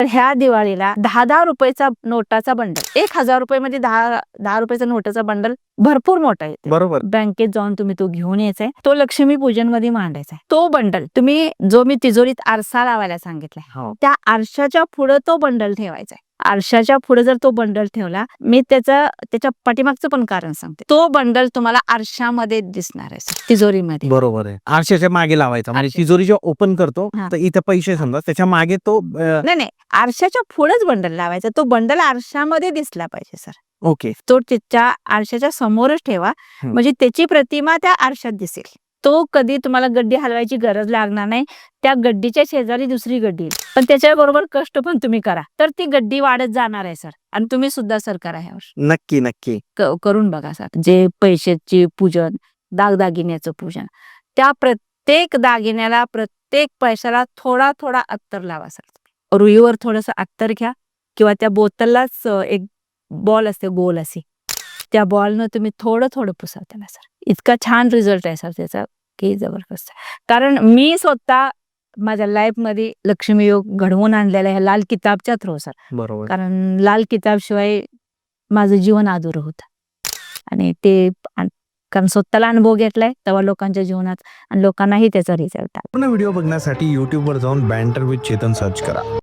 तर ह्या दिवाळीला 10-10 रुपयाचा नोटाचा बंडल, 1000 रुपये मध्ये 10 रुपयाचा नोटाचा बंडल भरपूर मोठा येतो. बरोबर. बँकेत जाऊन तुम्ही तो घेऊन यायचा आहे, तो लक्ष्मी पूजन मध्ये मांडायचा आहे. तो बंडल तुम्ही जो मी तिजोरीत आरसा लावायला सांगितलाय, त्या आरशाच्या पुढे तो बंडल ठेवायचा आहे. आरशाच्या पुढे जर तो बंडल ठेवला, मी त्याच्या पाठीमागचं पण कारण सांगते. तो बंडल तुम्हाला आरशामध्ये दिसणार आहे तिजोरीमध्ये. बरोबर आहे. आरशाच्या मागे लावायचा, म्हणजे तिजोरी जेव्हा ओपन करतो तर इथे पैसे समजा त्याच्या मागे तो नाही, आरशाच्या पुढेच बंडल लावायचा. तो बंडल आरशामध्ये दिसला पाहिजे सर. ओके. तो त्याच्या आरशाच्या समोरच ठेवा, म्हणजे त्याची प्रतिमा त्या आरशात दिसेल. तो कधी तुम्हाला गड्डी हलवायची गरज लागणार नाही. त्या गड्डीच्या शेजारी दुसरी गड्डी येईल, पण त्याच्याबरोबर कष्ट पण तुम्ही करा, तर ती गड्डी वाढत जाणार आहे सर. आणि तुम्ही सुद्धा सर करा ह्यावर. नक्की नक्की करून बघा सर. जे पैशाची पूजन, दागदागिन्याचं पूजन, त्या प्रत्येक दागिन्याला, प्रत्येक पैशाला थोडा थोडा अत्तर लावा सर. रुईवर थोडस अत्तर घ्या, किंवा त्या बोतललाच एक बॉल असते गोल अशी, त्या बॉलनं तुम्ही थोडं थोडं पुसा त्याला सर. इतका छान रिझल्ट आहे सर त्याचा की जबरदस्त. कारण मी स्वतः माझ्या लाईफ मध्ये लक्ष्मी योग घडवून आणलेला आहे लाल किताबच्या थ्रू सर. बरोबर. कारण लाल किताब शिवाय माझं जीवन अधुरं होतं, आणि ते कारण स्वतःला अनुभव घेतलाय तेव्हा लोकांच्या जीवनात, आणि लोकांनाही त्याचा रिझल्ट. पूर्ण व्हिडिओ बघण्यासाठी YouTube वर जाऊन बँटर विथ चेतन सर्च करा.